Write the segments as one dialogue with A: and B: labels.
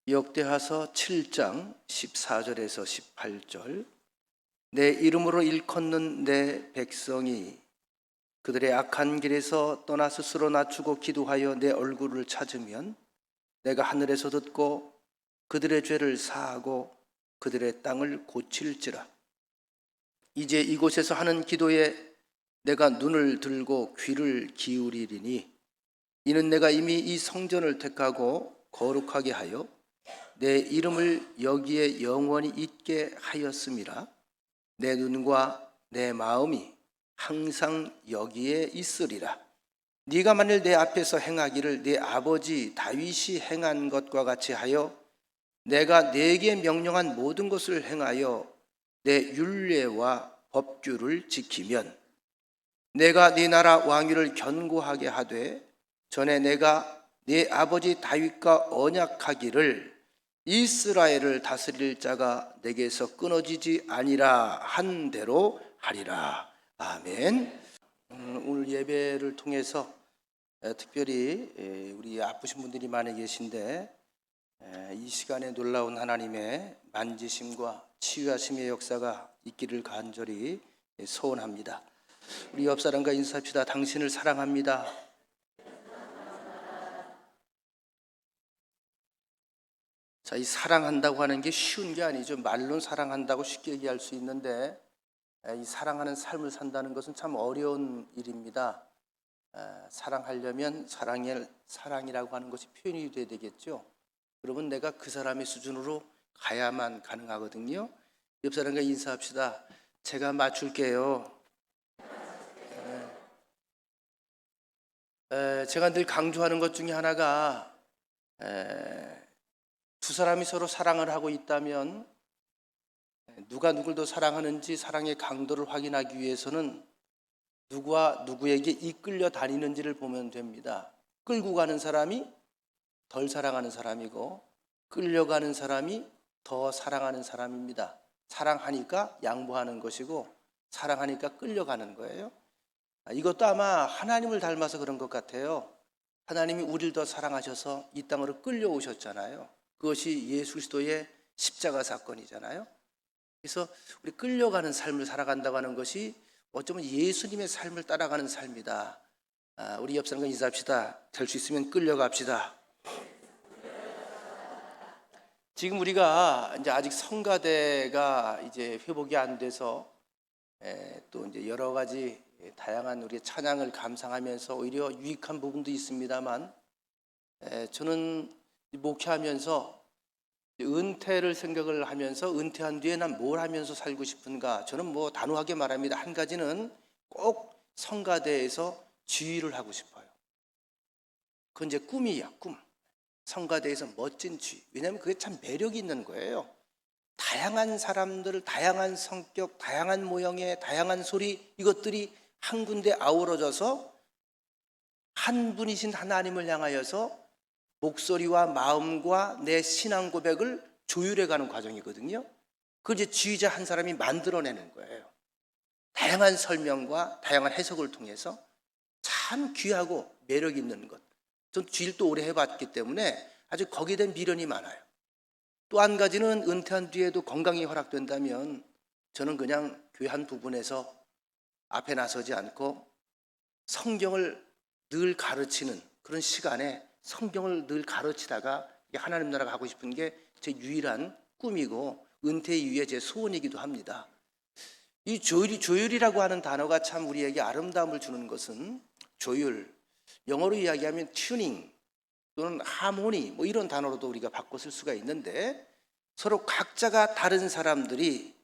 A: 역대하서 7장 14절에서 18절. 내 이름으로 일컫는 내 백성이 그들의 악한 길에서 떠나 스스로 낮추고 기도하여 내 얼굴을 찾으면 내가 하늘에서 듣고 그들의 죄를 사하고 그들의 땅을 고칠지라. 이제 이곳에서 하는 기도에 내가 눈을 들고 귀를 기울이리니 이는 내가 이미 이 성전을 택하고 거룩하게 하여 내 이름을 여기에 영원히 있게 하였음이라. 내 눈과 내 마음이 항상 여기에 있으리라. 네가 만일 내 앞에서 행하기를 네 아버지 다윗이 행한 것과 같이 하여 내가 네게 명령한 모든 것을 행하여 내 율례와 법규를 지키면 내가 네 나라 왕위를 견고하게 하되 전에 내가 네 아버지 다윗과 언약하기를 이스라엘을 다스릴 자가 내게서 끊어지지 아니라 한 대로 하리라. 아멘. 오늘 예배를 통해서 특별히 우리 아프신 분들이 많이 계신데 이 시간에 놀라운 하나님의 만지심과 치유하심의 역사가 있기를 간절히 소원합니다. 우리 옆 사람과 인사합시다. 당신을 사랑합니다. 자, 이 사랑한다고 하는 게 쉬운 게 아니죠. 말로는 사랑한다고 쉽게 얘기할 수 있는데 이 사랑하는 삶을 산다는 것은 참 어려운 일입니다. 사랑하려면 사랑이라고 하는 것이 표현이 돼야 되겠죠. 그러면 내가 그 사람의 수준으로 가야만 가능하거든요. 옆 사람과 인사합시다. 제가 맞출게요. 제가 늘 강조하는 것 중에 하나가 두 사람이 서로 사랑을 하고 있다면 누가 누굴 더 사랑하는지 사랑의 강도를 확인하기 위해서는 누구와 누구에게 이끌려 다니는지를 보면 됩니다. 끌고 가는 사람이 덜 사랑하는 사람이고 끌려가는 사람이 더 사랑하는 사람입니다. 사랑하니까 양보하는 것이고 사랑하니까 끌려가는 거예요. 이것도 아마 하나님을 닮아서 그런 것 같아요. 하나님이 우리를 더 사랑하셔서 이 땅으로 끌려오셨잖아요. 그것이 예수 그리스도의 십자가 사건이잖아요. 그래서 우리 끌려가는 삶을 살아간다고 하는 것이 어쩌면 예수님의 삶을 따라가는 삶이다. 우리 옆 사람과 인사합시다. 될 수 있으면 끌려갑시다. 지금 우리가 이제 아직 성가대가 이제 회복이 안 돼서 또 이제 여러 가지 다양한 우리의 찬양을 감상하면서 오히려 유익한 부분도 있습니다만 저는 목회하면서 은퇴를 생각을 하면서 은퇴한 뒤에 난 뭘 하면서 살고 싶은가? 저는 뭐 단호하게 말합니다. 한 가지는 꼭 성가대에서 지휘를 하고 싶어요. 그건 이제 꿈이야, 꿈. 성가대에서 멋진 지휘. 왜냐하면 그게 참 매력이 있는 거예요. 다양한 사람들, 다양한 성격, 다양한 모형의 다양한 소리, 이것들이 한 군데 아우러져서 한 분이신 하나님을 향하여서 목소리와 마음과 내 신앙 고백을 조율해가는 과정이거든요. 그걸 이제 지휘자 한 사람이 만들어내는 거예요. 다양한 설명과 다양한 해석을 통해서 참 귀하고 매력 있는 것. 전 지휘를 또 오래 해봤기 때문에 아주 거기에 대한 미련이 많아요. 또 한 가지는 은퇴한 뒤에도 건강이 허락된다면 저는 그냥 교회 한 부분에서 앞에 나서지 않고 성경을 늘 가르치는 그런 시간에 성경을 늘 가르치다가 하나님 나라가 하고 싶은 게 제 유일한 꿈이고 은퇴 이후에 제 소원이기도 합니다. 이 조율이라고 하는 단어가 참 우리에게 아름다움을 주는 것은 조율, 영어로 이야기하면 튜닝 또는 하모니 뭐 이런 단어로도 우리가 바꿔 쓸 수가 있는데 서로 각자가 다른 사람들이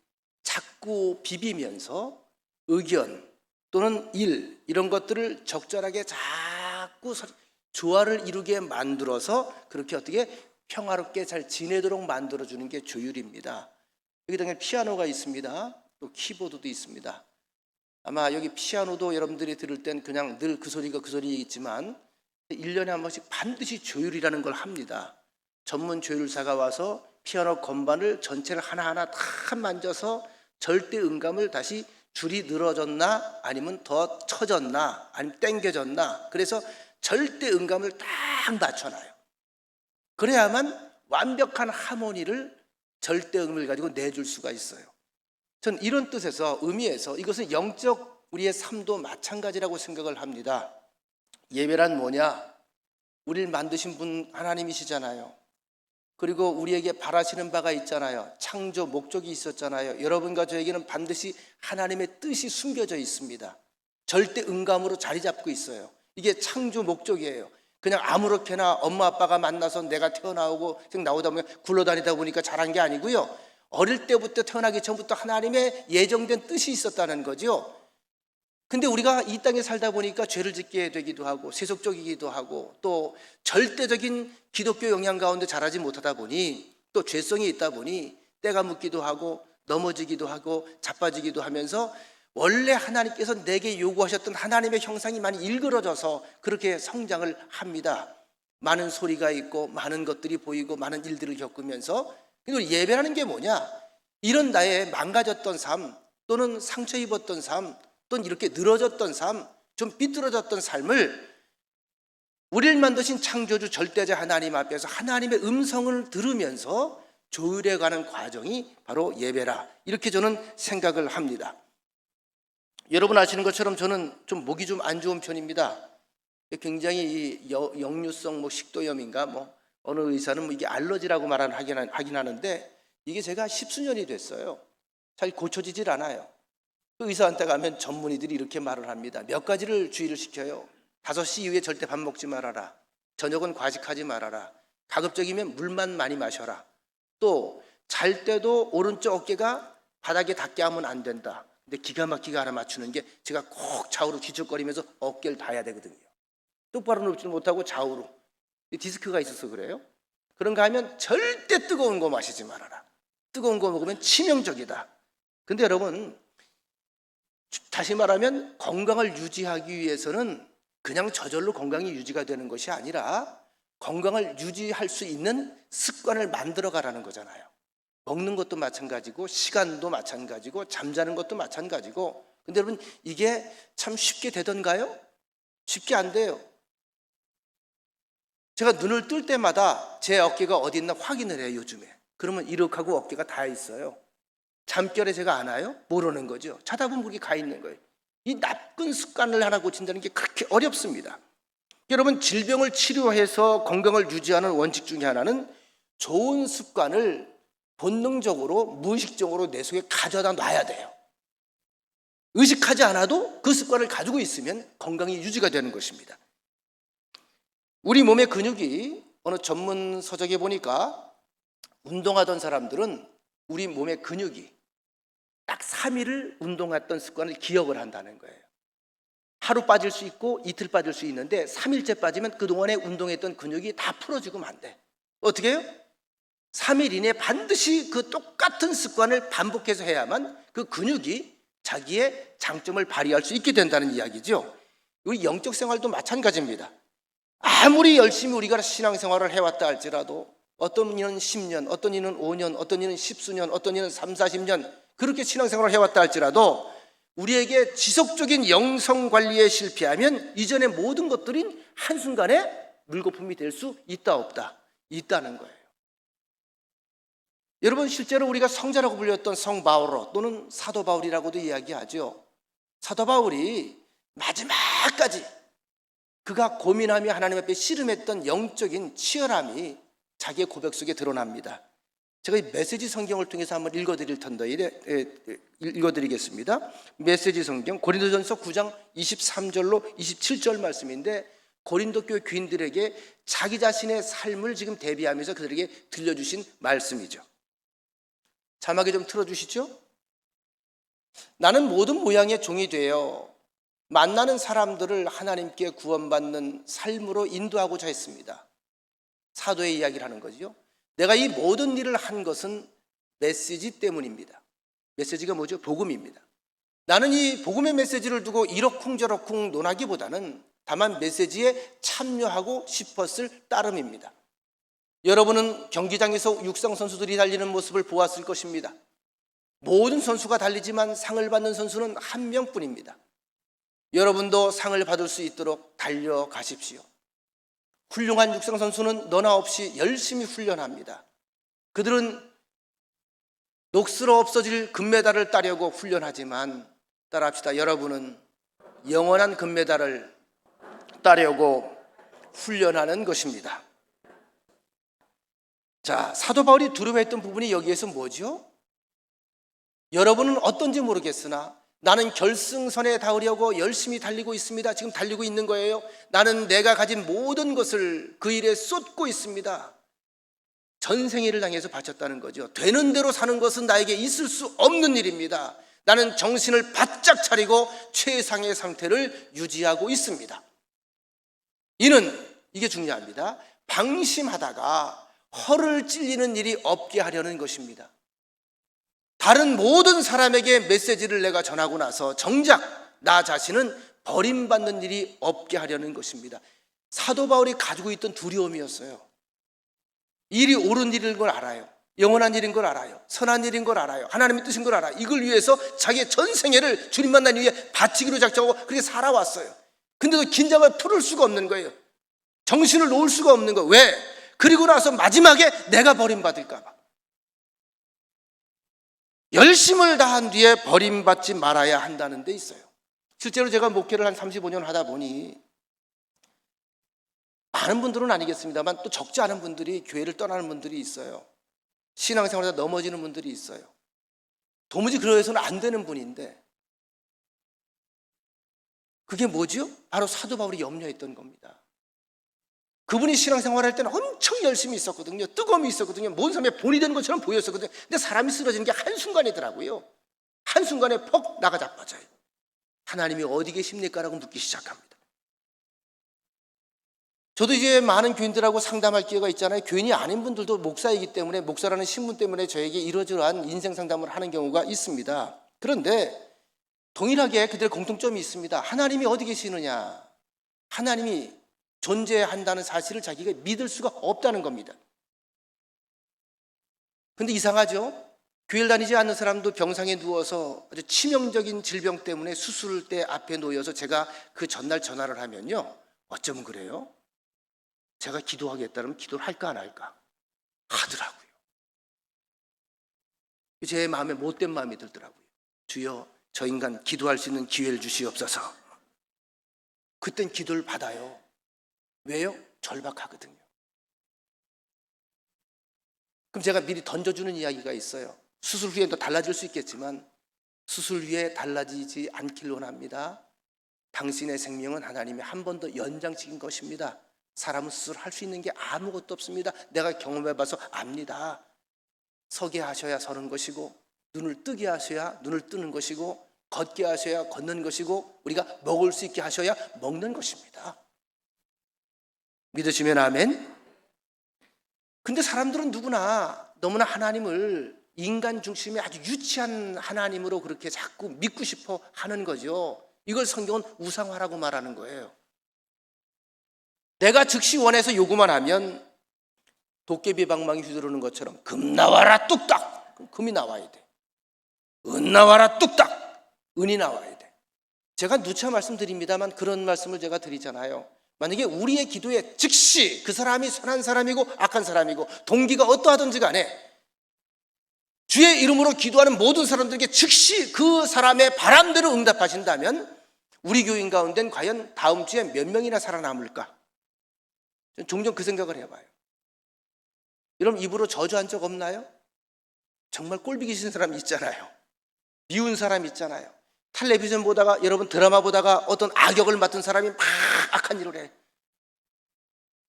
A: 자꾸 비비면서 의견 또는 일 이런 것들을 적절하게 자꾸 조화를 이루게 만들어서 그렇게 어떻게 평화롭게 잘 지내도록 만들어주는 게 조율입니다. 여기 당연히 피아노가 있습니다. 또 키보드도 있습니다. 아마 여기 피아노도 여러분들이 들을 땐 그냥 늘 그 소리가 그 소리이지만 1년에 한 번씩 반드시 조율이라는 걸 합니다. 전문 조율사가 와서 피아노 건반을 전체를 하나하나 다 만져서 절대 음감을 다시 줄이 늘어졌나 아니면 더 쳐졌나 아니면 땡겨졌나 그래서 절대 음감을 딱 맞춰놔요. 그래야만 완벽한 하모니를 절대음을 가지고 내줄 수가 있어요. 전 이런 뜻에서 의미에서 이것은 영적 우리의 삶도 마찬가지라고 생각을 합니다. 예배란 뭐냐? 우리를 만드신 분 하나님이시잖아요. 그리고 우리에게 바라시는 바가 있잖아요. 창조 목적이 있었잖아요. 여러분과 저에게는 반드시 하나님의 뜻이 숨겨져 있습니다. 절대 음감으로 자리 잡고 있어요. 이게 창조 목적이에요. 그냥 아무렇게나 엄마 아빠가 만나서 내가 태어나오고 나오다 보면 굴러다니다 보니까 자란 게 아니고요. 어릴 때부터 태어나기 전부터 하나님의 예정된 뜻이 있었다는 거죠. 근데 우리가 이 땅에 살다 보니까 죄를 짓게 되기도 하고 세속적이기도 하고 또 절대적인 기독교 영향 가운데 자라지 못하다 보니 또 죄성이 있다 보니 때가 묻기도 하고 넘어지기도 하고 자빠지기도 하면서 원래 하나님께서 내게 요구하셨던 하나님의 형상이 많이 일그러져서 그렇게 성장을 합니다. 많은 소리가 있고 많은 것들이 보이고 많은 일들을 겪으면서. 근데 예배라는 게 뭐냐? 이런 나의 망가졌던 삶 또는 상처 입었던 삶 또는 이렇게 늘어졌던 삶, 좀 삐뚤어졌던 삶을 우리를 만드신 창조주 절대자 하나님 앞에서 하나님의 음성을 들으면서 조율해가는 과정이 바로 예배라, 이렇게 저는 생각을 합니다. 여러분 아시는 것처럼 저는 좀 목이 좀 안 좋은 편입니다. 굉장히 역류성 식도염인가 어느 의사는 이게 알러지라고 하긴 하는데 이게 제가 십수년이 됐어요. 잘 고쳐지질 않아요. 그 의사한테 가면 전문의들이 이렇게 말을 합니다. 몇 가지를 주의를 시켜요. 5시 이후에 절대 밥 먹지 말아라. 저녁은 과식하지 말아라. 가급적이면 물만 많이 마셔라. 또 잘 때도 오른쪽 어깨가 바닥에 닿게 하면 안 된다. 근데 기가 막히게 하나 맞추는 게 제가 꼭 좌우로 뒤척거리면서 어깨를 닿아야 되거든요. 똑바로 눕지는 못하고 좌우로. 디스크가 있어서 그래요. 그런가 하면 절대 뜨거운 거 마시지 말아라. 뜨거운 거 먹으면 치명적이다. 근데 여러분, 다시 말하면 건강을 유지하기 위해서는 그냥 저절로 건강이 유지가 되는 것이 아니라 건강을 유지할 수 있는 습관을 만들어 가라는 거잖아요. 먹는 것도 마찬가지고 시간도 마찬가지고 잠자는 것도 마찬가지고. 근데 여러분 이게 참 쉽게 되던가요? 쉽게 안 돼요. 제가 눈을 뜰 때마다 제 어깨가 어디 있나 확인을 해요. 요즘에. 그러면 이렇게 하고 어깨가 다 있어요. 잠결에 제가 아나요? 모르는 거죠. 찾아보면 거기 가 있는 거예요. 이 나쁜 습관을 하나 고친다는 게 그렇게 어렵습니다. 여러분 질병을 치료해서 건강을 유지하는 원칙 중에 하나는 좋은 습관을 본능적으로 무의식적으로 내 속에 가져다 놔야 돼요. 의식하지 않아도 그 습관을 가지고 있으면 건강이 유지가 되는 것입니다. 우리 몸의 근육이 어느 전문 서적에 보니까 운동하던 사람들은 우리 몸의 근육이 딱 3일을 운동했던 습관을 기억을 한다는 거예요. 하루 빠질 수 있고 이틀 빠질 수 있는데 3일째 빠지면 그동안에 운동했던 근육이 다 풀어지고 안 돼. 어떻게 해요? 3일 이내에 반드시 그 똑같은 습관을 반복해서 해야만 그 근육이 자기의 장점을 발휘할 수 있게 된다는 이야기죠. 우리 영적 생활도 마찬가지입니다. 아무리 열심히 우리가 신앙생활을 해왔다 할지라도 어떤 이는 10년, 어떤 이는 5년, 어떤 이는 10수년, 어떤 이는 3, 40년 그렇게 신앙생활을 해왔다 할지라도 우리에게 지속적인 영성관리에 실패하면 이전의 모든 것들이 한순간에 물거품이 될 수 있다 없다? 있다는 거예요. 여러분 실제로 우리가 성자라고 불렸던 성 바오로 또는 사도 바울이라고도 이야기하죠. 사도 바울이 마지막까지 그가 고민하며 하나님 앞에 씨름했던 영적인 치열함이 자기의 고백 속에 드러납니다. 제가 이 메시지 성경을 통해서 한번 읽어드리겠습니다. 메시지 성경 고린도전서 9장 23절로 27절 말씀인데 고린도 교회 교인들에게 자기 자신의 삶을 지금 대비하면서 그들에게 들려주신 말씀이죠. 자막에 좀 틀어주시죠. 나는 모든 모양의 종이 되어 만나는 사람들을 하나님께 구원받는 삶으로 인도하고자 했습니다. 사도의 이야기를 하는 거죠. 내가 이 모든 일을 한 것은 메시지 때문입니다. 메시지가 뭐죠? 복음입니다. 나는 이 복음의 메시지를 두고 이러쿵저러쿵 논하기보다는 다만 메시지에 참여하고 싶었을 따름입니다. 여러분은 경기장에서 육상 선수들이 달리는 모습을 보았을 것입니다. 모든 선수가 달리지만 상을 받는 선수는 한 명뿐입니다. 여러분도 상을 받을 수 있도록 달려가십시오. 훌륭한 육상 선수는 너나 없이 열심히 훈련합니다. 그들은 녹슬어 없어질 금메달을 따려고 훈련하지만 따라합시다. 여러분은 영원한 금메달을 따려고 훈련하는 것입니다. 자, 사도 바울이 두려워했던 부분이 여기에서 뭐죠? 여러분은 어떤지 모르겠으나 나는 결승선에 닿으려고 열심히 달리고 있습니다. 지금 달리고 있는 거예요. 나는 내가 가진 모든 것을 그 일에 쏟고 있습니다. 전생애를 당해서 바쳤다는 거죠. 되는 대로 사는 것은 나에게 있을 수 없는 일입니다. 나는 정신을 바짝 차리고 최상의 상태를 유지하고 있습니다. 이는, 이게 중요합니다, 방심하다가 허를 찔리는 일이 없게 하려는 것입니다. 다른 모든 사람에게 메시지를 내가 전하고 나서 정작 나 자신은 버림받는 일이 없게 하려는 것입니다. 사도 바울이 가지고 있던 두려움이었어요. 일이 옳은 일인 걸 알아요. 영원한 일인 걸 알아요. 선한 일인 걸 알아요. 하나님의 뜻인 걸 알아요. 이걸 위해서 자기의 전생애를 주님 만난 이후에 바치기로 작정하고 그렇게 살아왔어요. 근데도 긴장을 풀을 수가 없는 거예요. 정신을 놓을 수가 없는 거예요. 왜? 그리고 나서 마지막에 내가 버림받을까 봐. 열심을 다한 뒤에 버림받지 말아야 한다는 데 있어요. 실제로 제가 목회를 한 35년 하다 보니 많은 분들은 아니겠습니다만 또 적지 않은 분들이 교회를 떠나는 분들이 있어요. 신앙생활에서 넘어지는 분들이 있어요. 도무지 그러해서는 안 되는 분인데 그게 뭐죠? 바로 사도 바울이 염려했던 겁니다. 그분이 신앙생활할 때는 엄청 열심히 있었거든요. 뜨거움이 있었거든요. 모든 사람의 본이 되는 것처럼 보였었거든요. 근데 사람이 쓰러지는 게 한순간이더라고요. 한순간에 퍽 나가 자빠져요. 하나님이 어디 계십니까? 라고 묻기 시작합니다. 저도 이제 많은 교인들하고 상담할 기회가 있잖아요. 교인이 아닌 분들도 목사이기 때문에, 목사라는 신분 때문에 저에게 이러저러한 인생 상담을 하는 경우가 있습니다. 그런데 동일하게 그들의 공통점이 있습니다. 하나님이 어디 계시느냐? 하나님이 존재한다는 사실을 자기가 믿을 수가 없다는 겁니다. 근데 이상하죠? 교회를 다니지 않는 사람도 병상에 누워서 아주 치명적인 질병 때문에 수술대 앞에 놓여서 제가 그 전날 전화를 하면요, 어쩌면 그래요? 제가 기도하겠다면 기도를 할까 안 할까? 하더라고요. 제 마음에 못된 마음이 들더라고요. 주여, 저 인간 기도할 수 있는 기회를 주시옵소서. 그땐 기도를 받아요. 왜요? 절박하거든요. 그럼 제가 미리 던져주는 이야기가 있어요. 수술 후에 또 달라질 수 있겠지만 수술 후에 달라지지 않길 원합니다. 당신의 생명은 하나님이 한 번 더 연장시킨 것입니다. 사람은 수술할 수 있는 게 아무것도 없습니다. 내가 경험해봐서 압니다. 서게 하셔야 서는 것이고, 눈을 뜨게 하셔야 눈을 뜨는 것이고, 걷게 하셔야 걷는 것이고, 우리가 먹을 수 있게 하셔야 먹는 것입니다. 믿으시면 아멘. 근데 사람들은 누구나 너무나 하나님을 인간 중심의 아주 유치한 하나님으로 그렇게 자꾸 믿고 싶어 하는 거죠. 이걸 성경은 우상화라고 말하는 거예요. 내가 즉시 원해서 요구만 하면 도깨비 방망이 휘두르는 것처럼 금 나와라 뚝딱, 그럼 금이 나와야 돼. 은 나와라 뚝딱, 은이 나와야 돼. 제가 누차 말씀드립니다만 그런 말씀을 제가 드리잖아요. 만약에 우리의 기도에 즉시 그 사람이 선한 사람이고 악한 사람이고 동기가 어떠하든지 간에 주의 이름으로 기도하는 모든 사람들에게 즉시 그 사람의 바람대로 응답하신다면 우리 교인 가운데는 과연 다음 주에 몇 명이나 살아남을까? 종종 그 생각을 해봐요. 여러분 입으로 저주한 적 없나요? 정말 꼴보기 싫은 사람 있잖아요. 미운 사람 있잖아요. 텔레비전 보다가, 여러분 드라마 보다가 어떤 악역을 맡은 사람이 막 악한 일을 해.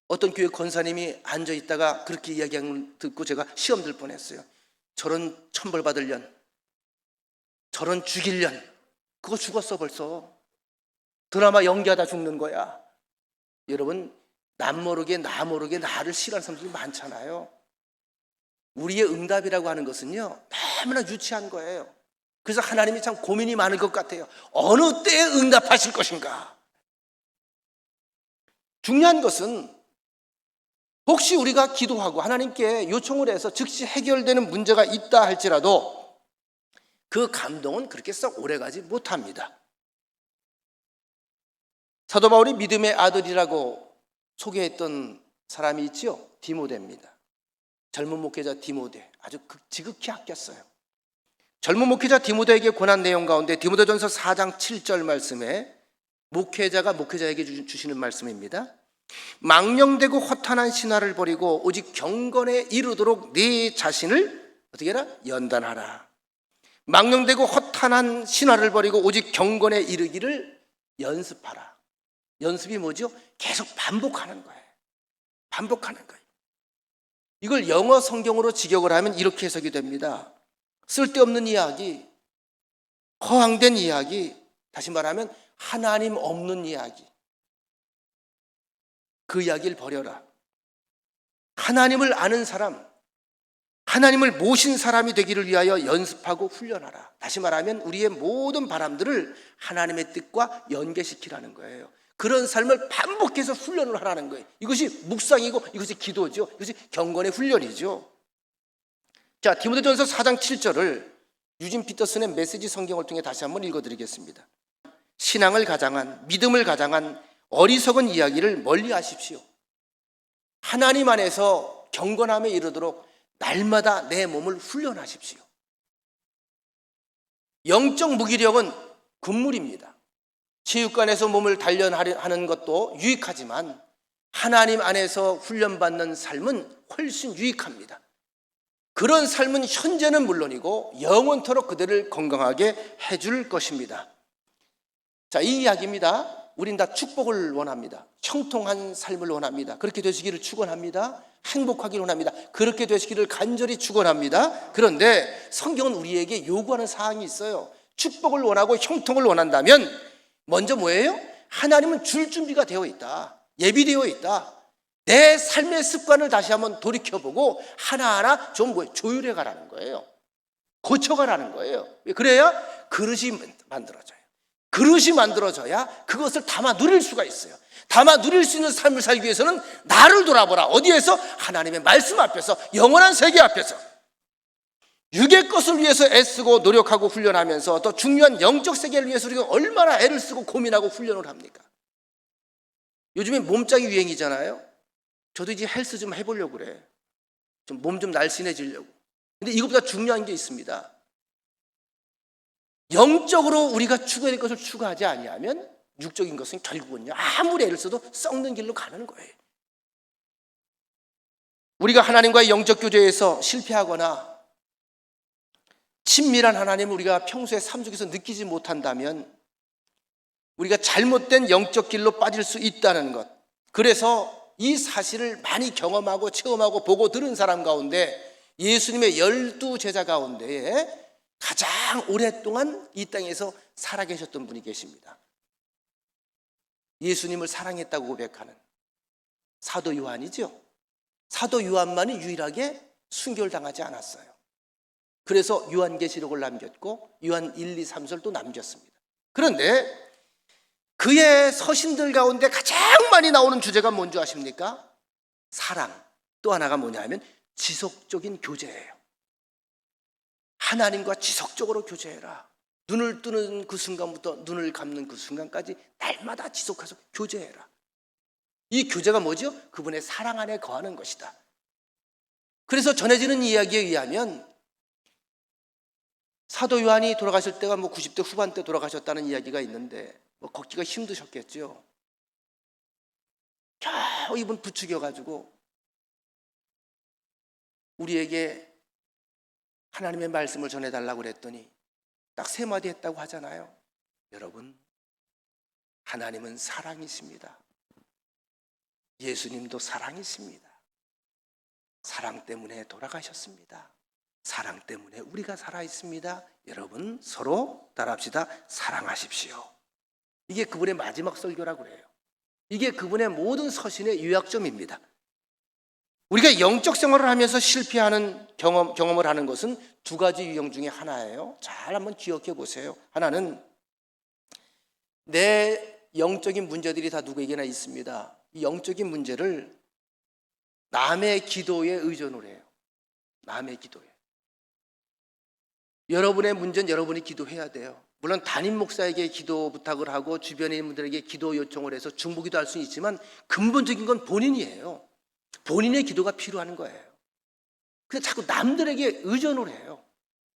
A: 어떤 교회 권사님이 앉아있다가 그렇게 이야기하는 걸 듣고 제가 시험 들 뻔했어요. 저런 천벌 받을 년, 저런 죽일 년, 그거 죽었어 벌써. 드라마 연기하다 죽는 거야. 여러분 남 모르게 나 모르게 나를 싫어하는 사람들이 많잖아요. 우리의 응답이라고 하는 것은요 너무나 유치한 거예요. 그래서 하나님이 참 고민이 많을 것 같아요. 어느 때에 응답하실 것인가? 중요한 것은 혹시 우리가 기도하고 하나님께 요청을 해서 즉시 해결되는 문제가 있다 할지라도 그 감동은 그렇게 썩 오래가지 못합니다. 사도 바울이 믿음의 아들이라고 소개했던 사람이 있죠? 디모데입니다. 젊은 목회자 디모데, 아주 지극히 아꼈어요. 젊은 목회자 디모데에게 권한 내용 가운데 디모데전서 4장 7절 말씀에 목회자가 목회자에게 주시는 말씀입니다. 망령되고 허탄한 신화를 버리고 오직 경건에 이르도록 네 자신을 어떻게 해라? 연단하라. 망령되고 허탄한 신화를 버리고 오직 경건에 이르기를 연습하라. 연습이 뭐죠? 계속 반복하는 거예요. 반복하는 거예요. 이걸 영어 성경으로 직역을 하면 이렇게 해석이 됩니다. 쓸데없는 이야기, 허황된 이야기, 다시 말하면 하나님 없는 이야기, 그 이야기를 버려라. 하나님을 아는 사람, 하나님을 모신 사람이 되기를 위하여 연습하고 훈련하라. 다시 말하면 우리의 모든 바람들을 하나님의 뜻과 연계시키라는 거예요. 그런 삶을 반복해서 훈련을 하라는 거예요. 이것이 묵상이고 이것이 기도죠. 이것이 경건의 훈련이죠. 자, 디모데전서 4장 7절을 유진 피터슨의 메시지 성경을 통해 다시 한번 읽어드리겠습니다. 신앙을 가장한, 믿음을 가장한 어리석은 이야기를 멀리 하십시오. 하나님 안에서 경건함에 이르도록 날마다 내 몸을 훈련하십시오. 영적 무기력은 금물입니다. 체육관에서 몸을 단련하는 것도 유익하지만 하나님 안에서 훈련받는 삶은 훨씬 유익합니다. 그런 삶은 현재는 물론이고 영원토록 그들을 건강하게 해줄 것입니다. 자, 이 이야기입니다. 우린 다 축복을 원합니다. 형통한 삶을 원합니다. 그렇게 되시기를 축원합니다. 행복하기를 원합니다. 그렇게 되시기를 간절히 축원합니다. 그런데 성경은 우리에게 요구하는 사항이 있어요. 축복을 원하고 형통을 원한다면 먼저 뭐예요? 하나님은 줄 준비가 되어 있다. 예비되어 있다. 내 삶의 습관을 다시 한번 돌이켜보고 하나하나 좀 조율해 가라는 거예요. 고쳐가라는 거예요. 그래야 그릇이 만들어져요. 그릇이 만들어져야 그것을 담아 누릴 수가 있어요. 담아 누릴 수 있는 삶을 살기 위해서는 나를 돌아보라. 어디에서? 하나님의 말씀 앞에서, 영원한 세계 앞에서. 육의 것을 위해서 애쓰고 노력하고 훈련하면서 더 중요한 영적 세계를 위해서 우리가 얼마나 애를 쓰고 고민하고 훈련을 합니까? 요즘에 몸짱이 유행이잖아요. 저도 이제 헬스 좀 해보려고 그래. 좀 몸 좀 날씬해지려고. 근데 이것보다 중요한 게 있습니다. 영적으로 우리가 추구해야 될 것을 추구하지 아니하면 육적인 것은 결국은요, 아무리 애를 써도 썩는 길로 가는 거예요. 우리가 하나님과의 영적 교제에서 실패하거나 친밀한 하나님을 우리가 평소에 삶 속에서 느끼지 못한다면 우리가 잘못된 영적 길로 빠질 수 있다는 것. 그래서 이 사실을 많이 경험하고 체험하고 보고 들은 사람 가운데 예수님의 12제자 가운데 가장 오랫동안 이 땅에서 살아계셨던 분이 계십니다. 예수님을 사랑했다고 고백하는 사도 요한이죠. 사도 요한만이 유일하게 순교를 당하지 않았어요. 그래서 요한계시록을 남겼고 요한 1, 2, 3서를 남겼습니다. 그런데 그의 서신들 가운데 가장 많이 나오는 주제가 뭔지 아십니까? 사랑. 또 하나가 뭐냐면 지속적인 교제예요. 하나님과 지속적으로 교제해라. 눈을 뜨는 그 순간부터 눈을 감는 그 순간까지 날마다 지속해서 교제해라. 이 교제가 뭐죠? 그분의 사랑 안에 거하는 것이다. 그래서 전해지는 이야기에 의하면 사도 요한이 돌아가실 때가 90대 후반때 돌아가셨다는 이야기가 있는데 걷기가 힘드셨겠죠. 겨우 이분 부추겨가지고 우리에게 하나님의 말씀을 전해달라고 그랬더니 딱 3마디 했다고 하잖아요. 여러분, 하나님은 사랑이십니다. 예수님도 사랑이십니다. 사랑 때문에 돌아가셨습니다. 사랑 때문에 우리가 살아있습니다. 여러분, 서로 따라합시다. 사랑하십시오. 이게 그분의 마지막 설교라고 그래요. 이게 그분의 모든 서신의 요약점입니다. 우리가 영적 생활을 하면서 실패하는 경험을 하는 것은 2가지 유형 중에 하나예요. 잘 한번 기억해 보세요. 하나는 내 영적인 문제들이 다 누구에게나 있습니다. 이 영적인 문제를 남의 기도에 의존을 해요. 남의 기도에. 여러분의 문제는 여러분이 기도해야 돼요. 물론 담임 목사에게 기도 부탁을 하고 주변의 인물들에게 기도 요청을 해서 중보기도 할 수는 있지만 근본적인 건 본인이에요. 본인의 기도가 필요한 거예요. 근데 자꾸 남들에게 의존을 해요.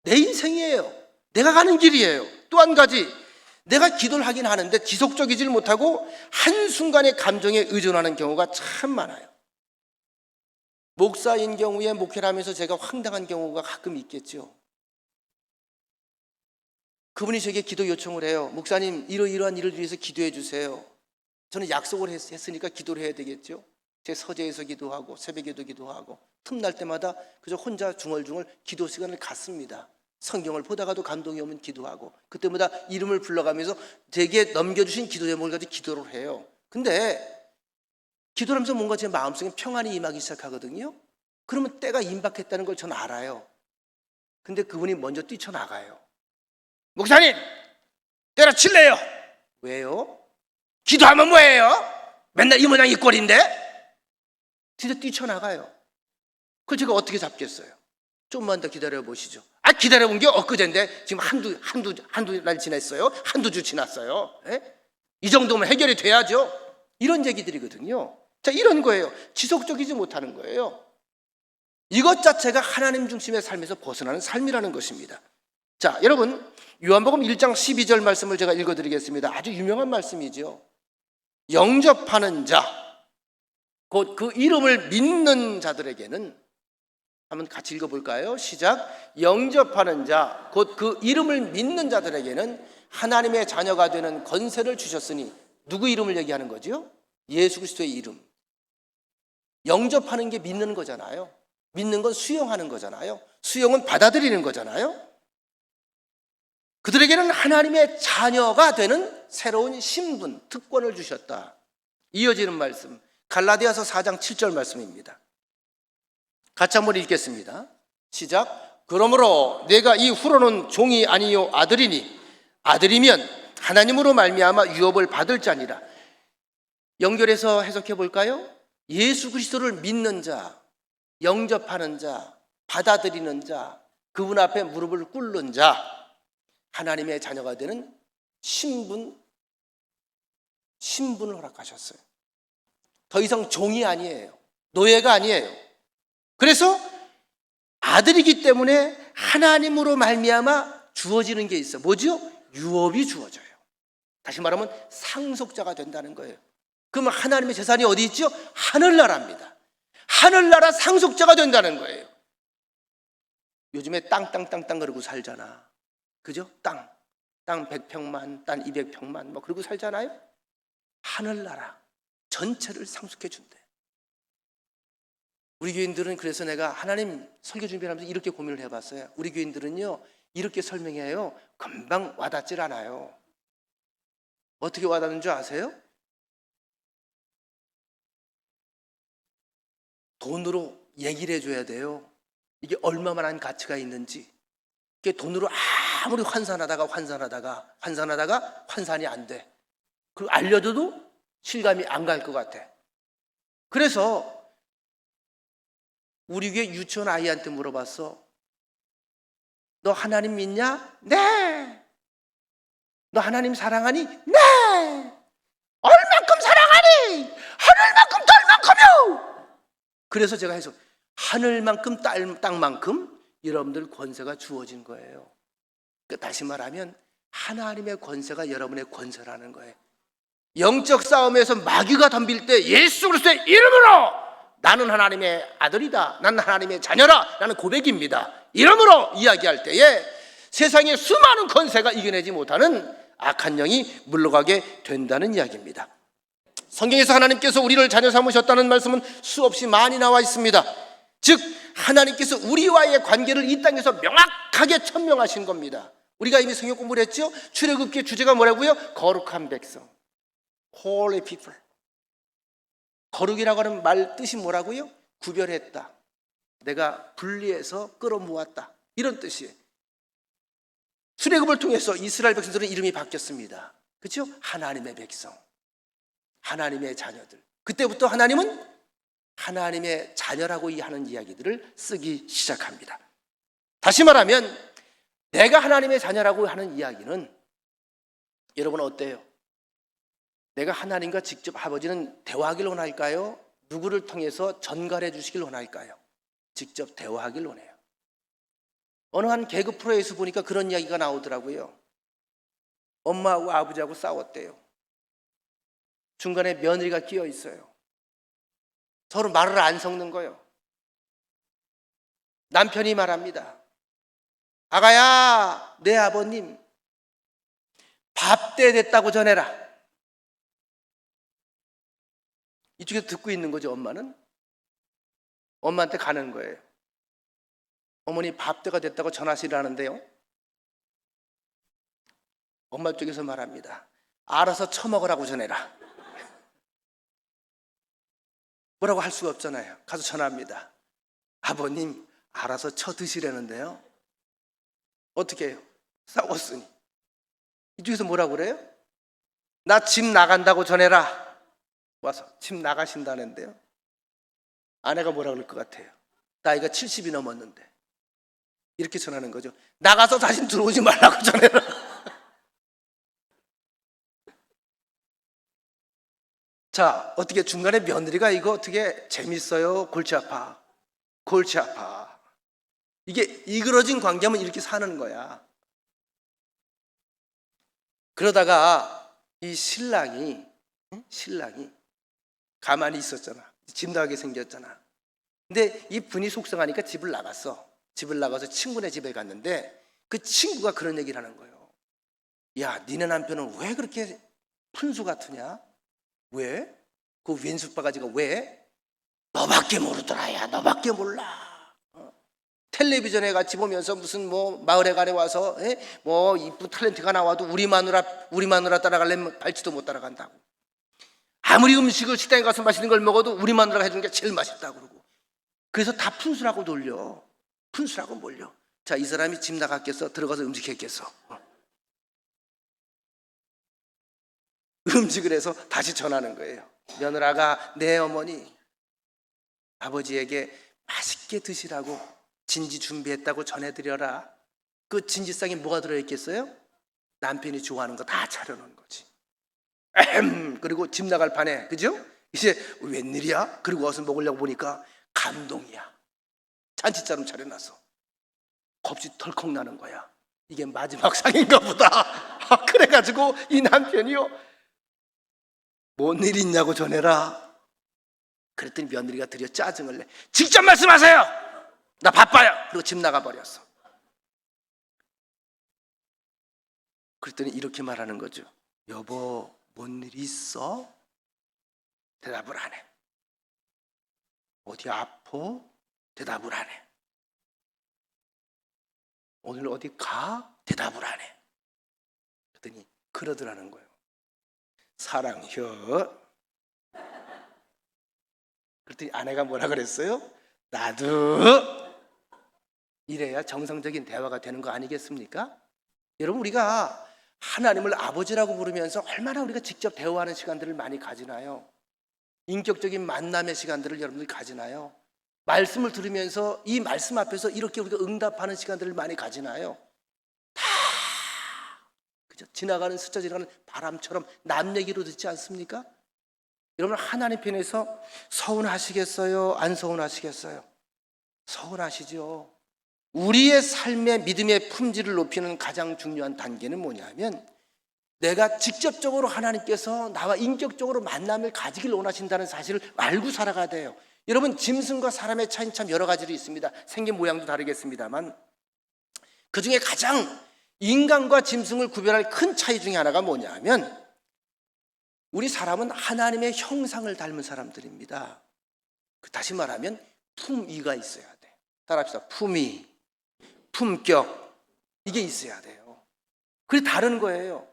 A: 내 인생이에요. 내가 가는 길이에요. 또 한 가지, 내가 기도를 하긴 하는데 지속적이질 못하고 한순간의 감정에 의존하는 경우가 참 많아요. 목사인 경우에 목회를 하면서 제가 황당한 경우가 가끔 있겠죠. 그분이 저에게 기도 요청을 해요. 목사님, 이러이러한 일을 위해서 기도해 주세요. 저는 약속을 했으니까 기도를 해야 되겠죠. 제 서재에서 기도하고 새벽에도 기도하고 틈날 때마다 그저 혼자 중얼중얼 기도 시간을 갖습니다. 성경을 보다가도 감동이 오면 기도하고 그때마다 이름을 불러가면서 제게 넘겨주신 기도 제목을 가지고 기도를 해요. 근데 기도를 하면서 뭔가 제 마음속에 평안이 임하기 시작하거든요. 그러면 때가 임박했다는 걸 저는 알아요. 근데 그분이 먼저 뛰쳐나가요. 목사님, 때려칠래요. 왜요? 기도하면 뭐예요? 맨날 이 모양 이 꼴인데? 진짜 뛰쳐나가요. 그걸 제가 어떻게 잡겠어요? 좀만 더 기다려 보시죠. 기다려본 게 엊그제인데 지금 한두 날 지났어요. 한두 주 지났어요. 이 정도면 해결이 돼야죠. 이런 얘기들이거든요. 자, 이런 거예요. 지속적이지 못하는 거예요. 이것 자체가 하나님 중심의 삶에서 벗어나는 삶이라는 것입니다. 자, 여러분, 요한복음 1장 12절 말씀을 제가 읽어드리겠습니다. 아주 유명한 말씀이죠. 영접하는 자, 곧 그 이름을 믿는 자들에게는, 한번 같이 읽어볼까요? 시작. 영접하는 자, 곧 그 이름을 믿는 자들에게는 하나님의 자녀가 되는 권세를 주셨으니, 누구 이름을 얘기하는 거죠? 예수 그리스도의 이름. 영접하는 게 믿는 거잖아요. 믿는 건 수용하는 거잖아요. 수용은 받아들이는 거잖아요. 그들에게는 하나님의 자녀가 되는 새로운 신분, 특권을 주셨다. 이어지는 말씀, 갈라디아서 4장 7절 말씀입니다. 같이 한번 읽겠습니다. 시작. 그러므로 내가 이 후로는 종이 아니요 아들이니 아들이면 하나님으로 말미암아 유업을 받을 자니라. 연결해서 해석해 볼까요? 예수 그리스도를 믿는 자, 영접하는 자, 받아들이는 자, 그분 앞에 무릎을 꿇는 자, 하나님의 자녀가 되는 신분을 허락하셨어요. 더 이상 종이 아니에요. 노예가 아니에요. 그래서 아들이기 때문에 하나님으로 말미암아 주어지는 게 있어. 뭐죠? 유업이 주어져요. 다시 말하면 상속자가 된다는 거예요. 그러면 하나님의 재산이 어디 있죠? 하늘나라입니다. 하늘나라 상속자가 된다는 거예요. 요즘에 땅 그러고 살잖아. 그죠? 땅 100평만, 땅 200평만 뭐 그러고 살잖아요. 하늘나라 전체를 상속해 준대. 우리 교인들은, 그래서 내가 하나님 설교 준비하면서 이렇게 고민을 해봤어요. 우리 교인들은요, 이렇게 설명해요. 금방 와닿질 않아요. 어떻게 와닿는 줄 아세요? 돈으로 얘기를 해줘야 돼요. 이게 얼마만한 가치가 있는지. 이게 돈으로 아무리 환산하다가 환산이 안 돼. 그리고 알려줘도 실감이 안 갈 것 같아. 그래서 우리 교회 유치원 아이한테 물어봤어. 너 하나님 믿냐? 네. 너 하나님 사랑하니? 네. 얼만큼 사랑하니? 하늘만큼 딸만큼요. 그래서 제가 해서 하늘만큼 땅만큼 여러분들 권세가 주어진 거예요. 다시 말하면 하나님의 권세가 여러분의 권세라는 거예요. 영적 싸움에서 마귀가 덤빌 때 예수 그리스도의 이름으로 나는 하나님의 아들이다, 나는 하나님의 자녀라 라는 고백입니다. 이름으로 이야기할 때에 세상의 수많은 권세가 이겨내지 못하는 악한 영이 물러가게 된다는 이야기입니다. 성경에서 하나님께서 우리를 자녀 삼으셨다는 말씀은 수없이 많이 나와 있습니다. 즉 하나님께서 우리와의 관계를 이 땅에서 명확하게 천명하신 겁니다. 우리가 이미 성경 공부를 했죠. 출애굽기의 주제가 뭐라고요? 거룩한 백성, Holy people. 거룩이라고 하는 말 뜻이 뭐라고요? 구별했다, 내가 분리해서 끌어모았다, 이런 뜻이에요. 출애굽을 통해서 이스라엘 백성들은 이름이 바뀌었습니다. 그렇죠? 하나님의 백성, 하나님의 자녀들. 그때부터 하나님은 하나님의 자녀라고 하는 이야기들을 쓰기 시작합니다. 다시 말하면 내가 하나님의 자녀라고 하는 이야기는 여러분 어때요? 내가 하나님과 직접 아버지는 대화하길 원할까요? 누구를 통해서 전갈해 주시길 원할까요? 직접 대화하길 원해요. 어느 한 개그 프로에서 보니까 그런 이야기가 나오더라고요. 엄마하고 아버지하고 싸웠대요. 중간에 며느리가 끼어 있어요. 서로 말을 안 섞는 거예요. 남편이 말합니다. 아가야, 내 아버님 밥 때 됐다고 전해라. 이쪽에서 듣고 있는 거죠. 엄마는 엄마한테 가는 거예요. 어머니 밥 때가 됐다고 전하시라는데요. 엄마 쪽에서 말합니다. 알아서 처먹으라고 전해라. 뭐라고 할 수가 없잖아요. 가서 전합니다. 아버님 알아서 쳐 드시라는데요. 어떻게 해요? 싸웠으니. 이쪽에서 뭐라고 그래요? 나 집 나간다고 전해라. 와서 집 나가신다는데요. 아내가 뭐라 그럴 것 같아요? 나이가 70이 넘었는데. 이렇게 전하는 거죠. 나가서 다시 들어오지 말라고 전해라. 자, 어떻게 중간에 며느리가 이거 어떻게 재밌어요? 골치 아파. 골치 아파. 이게 이그러진 관계면 이렇게 사는 거야. 그러다가 이 신랑이 가만히 있었잖아. 집 나가게 생겼잖아. 근데 이 분이 속상하니까 집을 나갔어. 집을 나가서 친구네 집에 갔는데 그 친구가 그런 얘기를 하는 거예요. 야, 니네 남편은 왜 그렇게 푼수 같으냐? 왜? 그 왼수바가지가 왜? 너밖에 모르더라. 야, 너밖에 몰라. 텔레비전에 같이 보면서 무슨 뭐 마을에 가래 와서 뭐 이쁜 탤런트가 나와도 우리 마누라 따라가려면 발치도 못 따라간다고. 아무리 음식을 식당에 가서 맛있는 걸 먹어도 우리 마누라가 해주는 게 제일 맛있다고 그러고. 그래서 다 푼수라고 놀려. 푼수라고 몰려. 자, 이 사람이 집 나갔겠어? 들어가서 음식했겠어? 음식을 해서 다시 전하는 거예요. 며느라가 내 어머니 아버지에게 맛있게 드시라고 진지 준비했다고 전해드려라. 그 진지상에 뭐가 들어있겠어요? 남편이 좋아하는 거 다 차려놓은 거지. 그리고 집 나갈 판에, 그죠? 이제 웬일이야? 그리고 와서 먹으려고 보니까 감동이야. 잔치처럼 차려놨어. 겁이 덜컥 나는 거야. 이게 마지막 상인가 보다. 그래가지고 이 남편이요, 뭔 일 있냐고 전해라. 그랬더니 며느리가 드디어 짜증을 내. 직접 말씀하세요. 나 바빠요. 그리고 집 나가버렸어. 그랬더니 이렇게 말하는 거죠. 여보, 뭔 일 있어? 대답을 안 해. 어디 아파? 대답을 안 해. 오늘 어디 가? 대답을 안 해. 그랬더니 그러더라는 거예요. 사랑혀. 그랬더니 아내가 뭐라 그랬어요? 나도. 이래야 정상적인 대화가 되는 거 아니겠습니까? 여러분, 우리가 하나님을 아버지라고 부르면서 얼마나 우리가 직접 대화하는 시간들을 많이 가지나요? 인격적인 만남의 시간들을 여러분들이 가지나요? 말씀을 들으면서 이 말씀 앞에서 이렇게 우리가 응답하는 시간들을 많이 가지나요? 다 그죠? 지나가는 스쳐 지나가는 바람처럼 남 얘기로 듣지 않습니까? 여러분, 하나님 편에서 서운하시겠어요? 안 서운하시겠어요? 서운하시죠. 우리의 삶의 믿음의 품질을 높이는 가장 중요한 단계는 뭐냐면, 내가 직접적으로 하나님께서 나와 인격적으로 만남을 가지길 원하신다는 사실을 알고 살아가야 돼요. 여러분, 짐승과 사람의 차이는 참 여러 가지로 있습니다. 생긴 모양도 다르겠습니다만, 그 중에 가장 인간과 짐승을 구별할 큰 차이 중에 하나가 뭐냐면, 우리 사람은 하나님의 형상을 닮은 사람들입니다. 다시 말하면 품위가 있어야 돼. 따라합시다. 품위, 품격, 이게 있어야 돼요. 그게 다른 거예요.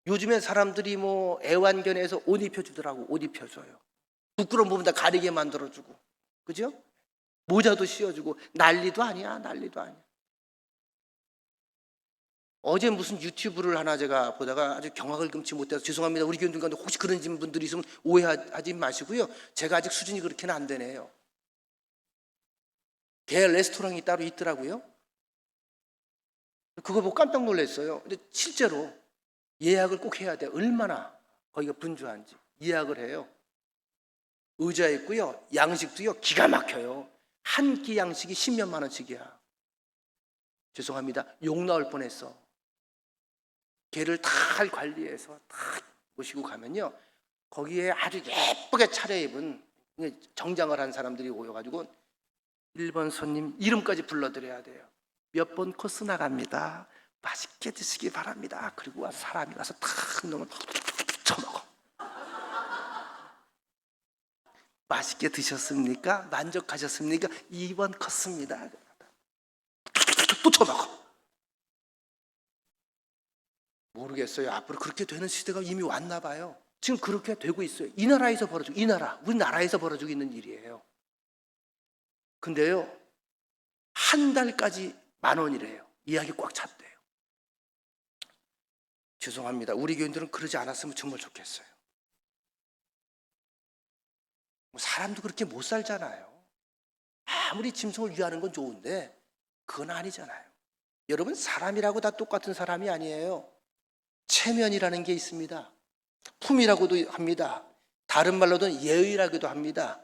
A: 요즘에 사람들이 뭐 애완견에서 옷 입혀주더라고. 옷 입혀줘요. 부끄러운 부분 다 가리게 만들어주고, 그죠? 모자도 씌워주고. 난리도 아니야. 난리도 아니야. 어제 무슨 유튜브를 하나 제가 보다가 아주 경악을 금치 못해서 죄송합니다. 우리 교인들 가운데 혹시 그런 분들이 있으면 오해하지 마시고요. 제가 아직 수준이 그렇게는 안 되네요. 개 레스토랑이 따로 있더라고요. 그거 보고 깜짝 놀랐어요. 근데 실제로 예약을 꼭 해야 돼요. 얼마나 거기가 분주한지 예약을 해요. 의자 있고요, 양식도요 기가 막혀요. 한 끼 양식이 10몇만 원씩이야. 죄송합니다, 욕 나올 뻔했어. 걔를 다 관리해서 다 모시고 가면요, 거기에 아주 예쁘게 차려입은 정장을 한 사람들이 오여가지고 1번 손님 이름까지 불러드려야 돼요. 몇 번 코스 나갑니다, 맛있게 드시기 바랍니다. 그리고 사람이 와서 탁 넣으면 쳐먹어. 맛있게 드셨습니까? 만족하셨습니까? 2번 코스입니다. 또 쳐먹어. 모르겠어요. 앞으로 그렇게 되는 시대가 이미 왔나 봐요. 지금 그렇게 되고 있어요. 이 나라에서 벌어지고, 우리나라에서 벌어지고 있는 일이에요. 근데요, 한 달까지 10,000원이래요. 예약이 꽉 찼대요. 죄송합니다, 우리 교인들은 그러지 않았으면 정말 좋겠어요. 사람도 그렇게 못 살잖아요. 아무리 짐승을 위하는 건 좋은데 그건 아니잖아요. 여러분, 사람이라고 다 똑같은 사람이 아니에요. 체면이라는 게 있습니다. 품이라고도 합니다. 다른 말로는 예의라고도 합니다.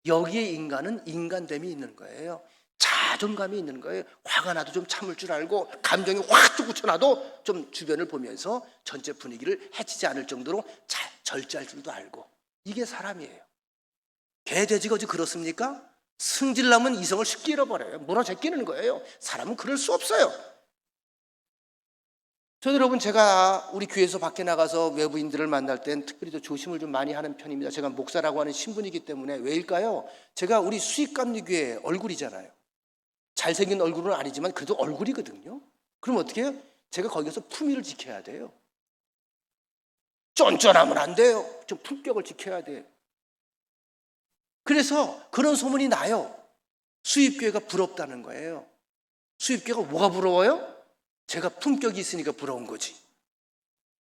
A: 여기에 인간은 인간됨이 있는 거예요. 자존감이 있는 거예요. 화가 나도 좀 참을 줄 알고, 감정이 확 쫓겨나도 좀 주변을 보면서 전체 분위기를 해치지 않을 정도로 절제할 줄도 알고. 이게 사람이에요. 개, 돼지, 거지 그렇습니까? 승질나면 이성을 쉽게 잃어버려요. 몰아제끼는 거예요. 사람은 그럴 수 없어요. 여러분, 제가 우리 교회에서 밖에 나가서 외부인들을 만날 땐 특별히 더 조심을 좀 많이 하는 편입니다. 제가 목사라고 하는 신분이기 때문에. 왜일까요? 제가 우리 수익감리교회 얼굴이잖아요. 잘생긴 얼굴은 아니지만 그래도 얼굴이거든요. 그럼 어떻게 해요? 제가 거기서 품위를 지켜야 돼요. 쫀쫀하면 안 돼요. 좀 품격을 지켜야 돼요. 그래서 그런 소문이 나요. 수입교회가 부럽다는 거예요. 수입교회가 뭐가 부러워요? 제가 품격이 있으니까 부러운 거지.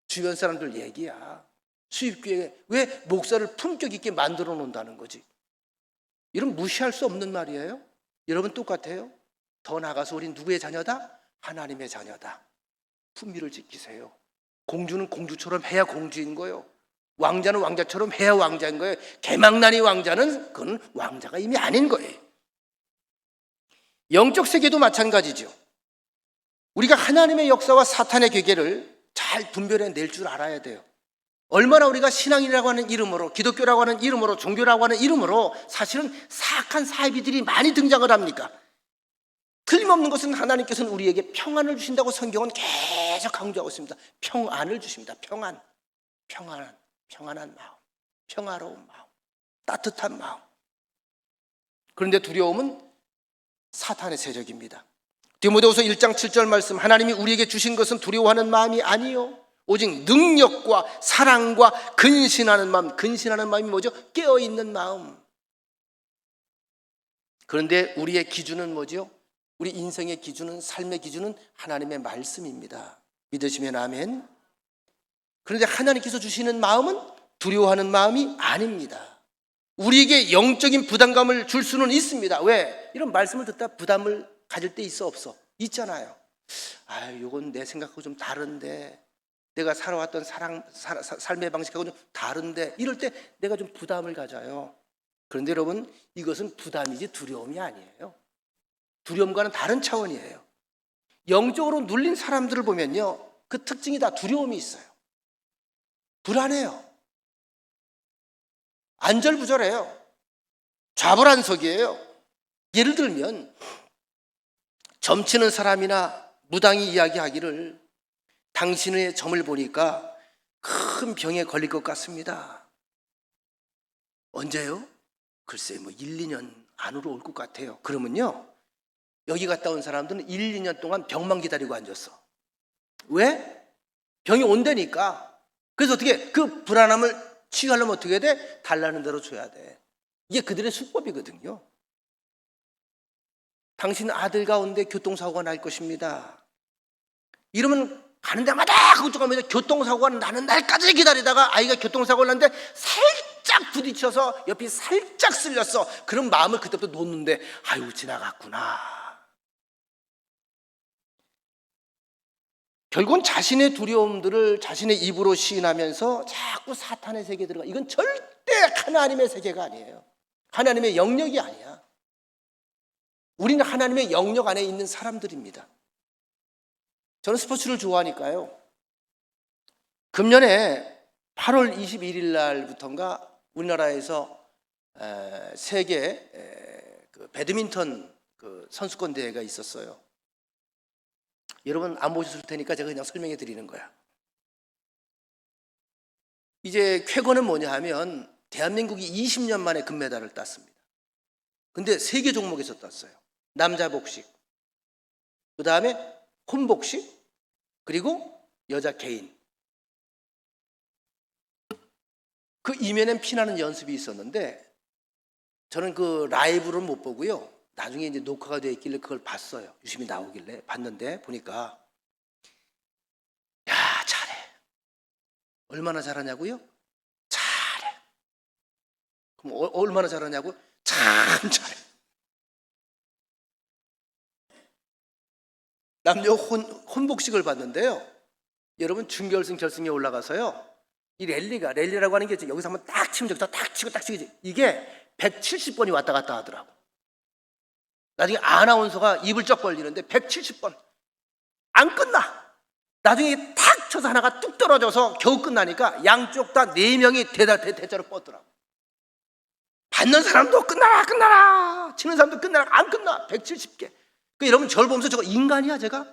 A: 주변 사람들 얘기야. 수입교회 왜 목사를 품격 있게 만들어 놓는다는 거지. 이런 무시할 수 없는 말이에요. 여러분, 똑같아요. 더 나아가서 우린 누구의 자녀다? 하나님의 자녀다. 품위를 지키세요. 공주는 공주처럼 해야 공주인 거예요. 왕자는 왕자처럼 해야 왕자인 거예요. 개망나니 왕자는 그건 왕자가 이미 아닌 거예요. 영적 세계도 마찬가지죠. 우리가 하나님의 역사와 사탄의 괴계를 잘 분별해 낼 줄 알아야 돼요. 얼마나 우리가 신앙이라고 하는 이름으로, 기독교라고 하는 이름으로, 종교라고 하는 이름으로 사실은 사악한 사이비들이 많이 등장을 합니까? 틀림없는 것은 하나님께서는 우리에게 평안을 주신다고 성경은 계속 강조하고 있습니다. 평안을 주십니다. 평안한 마음, 평화로운 마음, 따뜻한 마음. 그런데 두려움은 사탄의 세력입니다. 디모데후서 1장 7절 말씀, 하나님이 우리에게 주신 것은 두려워하는 마음이 아니요 오직 능력과 사랑과 근신하는 마음. 근신하는 마음이 뭐죠? 깨어있는 마음. 그런데 우리의 기준은 뭐죠? 우리 인생의 기준은, 삶의 기준은 하나님의 말씀입니다. 믿으시면 아멘. 그런데 하나님께서 주시는 마음은 두려워하는 마음이 아닙니다. 우리에게 영적인 부담감을 줄 수는 있습니다. 왜? 이런 말씀을 듣다 부담을 가질 때 있어 없어? 있잖아요. 이건 내 생각하고 좀 다른데, 내가 살아왔던 삶의 방식하고 좀 다른데, 이럴 때 내가 좀 부담을 가져요. 그런데 여러분, 이것은 부담이지 두려움이 아니에요. 두려움과는 다른 차원이에요. 영적으로 눌린 사람들을 보면요, 그 특징이 다 두려움이 있어요. 불안해요. 안절부절해요. 좌불안석이에요. 예를 들면 점치는 사람이나 무당이 이야기하기를, 당신의 점을 보니까 큰 병에 걸릴 것 같습니다. 언제요? 글쎄 1, 2년 안으로 올 것 같아요. 그러면요, 여기 갔다 온 사람들은 1, 2년 동안 병만 기다리고 앉았어. 왜? 병이 온다니까. 그래서 어떻게, 그 불안함을 치유하려면 어떻게 해야 돼? 달라는 대로 줘야 돼. 이게 그들의 수법이거든요. 당신 아들 가운데 교통사고가 날 것입니다. 이러면 가는 데마다 그쪽 가면 교통사고가 나는 날까지 기다리다가 아이가 교통사고를 났는데 살짝 부딪혀서 옆이 살짝 쓸렸어. 그런 마음을 그때부터 놓는데, 지나갔구나. 결국은 자신의 두려움들을 자신의 입으로 시인하면서 자꾸 사탄의 세계에 들어가. 이건 절대 하나님의 세계가 아니에요. 하나님의 영역이 아니야. 우리는 하나님의 영역 안에 있는 사람들입니다. 저는 스포츠를 좋아하니까요. 금년에 8월 21일 날부터인가 우리나라에서 세계 배드민턴 선수권 대회가 있었어요. 여러분 안 보셨을 테니까 제가 그냥 설명해 드리는 거야. 이제 쾌거는 뭐냐 하면 대한민국이 20년 만에 금메달을 땄습니다. 근데 세계 종목에서 땄어요. 남자 복식, 그 다음에 홈복식, 그리고 여자 개인. 그 이면엔 피나는 연습이 있었는데 저는 그 라이브로는 못 보고요. 나중에 이제 녹화가 되어 있길래 그걸 봤어요. 유심히 나오길래 봤는데 보니까 야, 잘해. 얼마나 잘하냐고요? 잘해. 그럼 얼마나 잘하냐고? 참 잘해. 남녀 혼복식을 봤는데요. 여러분 준결승 결승에 올라가서요. 이 랠리라고 하는 게 여기서 한번 딱 치면 저기서 딱 치고 딱 치고 이게 170번이 왔다 갔다 하더라고. 나중에 아나운서가 입을 쩍 벌리는데 170번 안 끝나. 나중에 탁 쳐서 하나가 뚝 떨어져서 겨우 끝나니까 양쪽 다 4명이 대자로 뻗더라고. 받는 사람도 끝나라 치는 사람도 끝나라. 안 끝나. 170개. 그 여러분 저를 보면서 저거 인간이야 제가?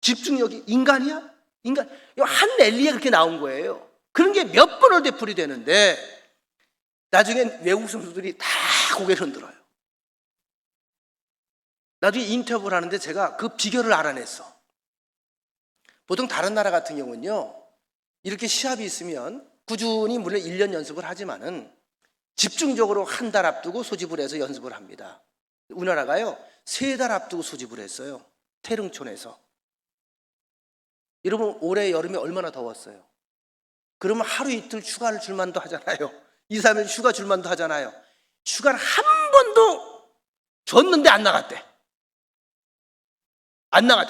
A: 집중력이 인간이야? 인간. 한 랠리에 그렇게 나온 거예요. 그런 게 몇 번을 되풀이 되는데 나중엔 외국 선수들이 다 고개를 흔들어요. 나중에 인터뷰를 하는데 제가 그 비결을 알아냈어. 보통 다른 나라 같은 경우는요, 이렇게 시합이 있으면 꾸준히 물론 1년 연습을 하지만은 집중적으로 한 달 앞두고 소집을 해서 연습을 합니다. 우리나라가요 3달 앞두고 소집을 했어요. 태릉촌에서. 여러분 올해 여름에 얼마나 더웠어요? 그러면 하루 이틀 휴가를 줄만도 하잖아요. 2, 3일 휴가 줄만도 하잖아요. 휴가를 한 번도 줬는데 안 나갔대.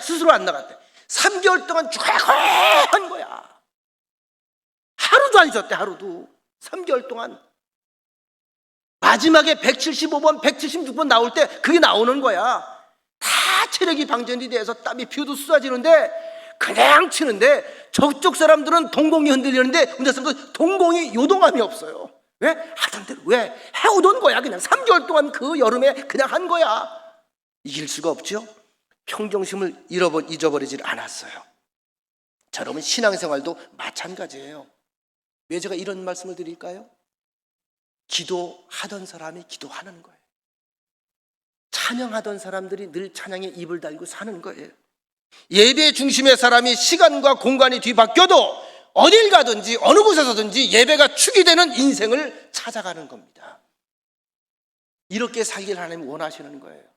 A: 스스로 안 나갔대. 3개월 동안 쫙한 거야. 하루도 안 쉬었대. 하루도. 3개월 동안. 마지막에 175번 176번 나올 때 그게 나오는 거야. 다 체력이 방전이 돼서 땀이 피어도 쏟아지는데 그냥 치는데 저쪽 사람들은 동공이 흔들리는데 우리 사람들은 동공이 요동함이 없어요. 왜? 하던 대로 왜? 해오던 거야. 그냥 3개월 동안 그 여름에 그냥 한 거야. 이길 수가 없죠. 평정심을 잊어버리질 않았어요. 자, 여러분 신앙생활도 마찬가지예요. 왜 제가 이런 말씀을 드릴까요? 기도하던 사람이 기도하는 거예요. 찬양하던 사람들이 늘 찬양에 입을 달고 사는 거예요. 예배 중심의 사람이 시간과 공간이 뒤바뀌어도 어딜 가든지 어느 곳에서든지 예배가 축이 되는 인생을 찾아가는 겁니다. 이렇게 살길 하나님이 원하시는 거예요.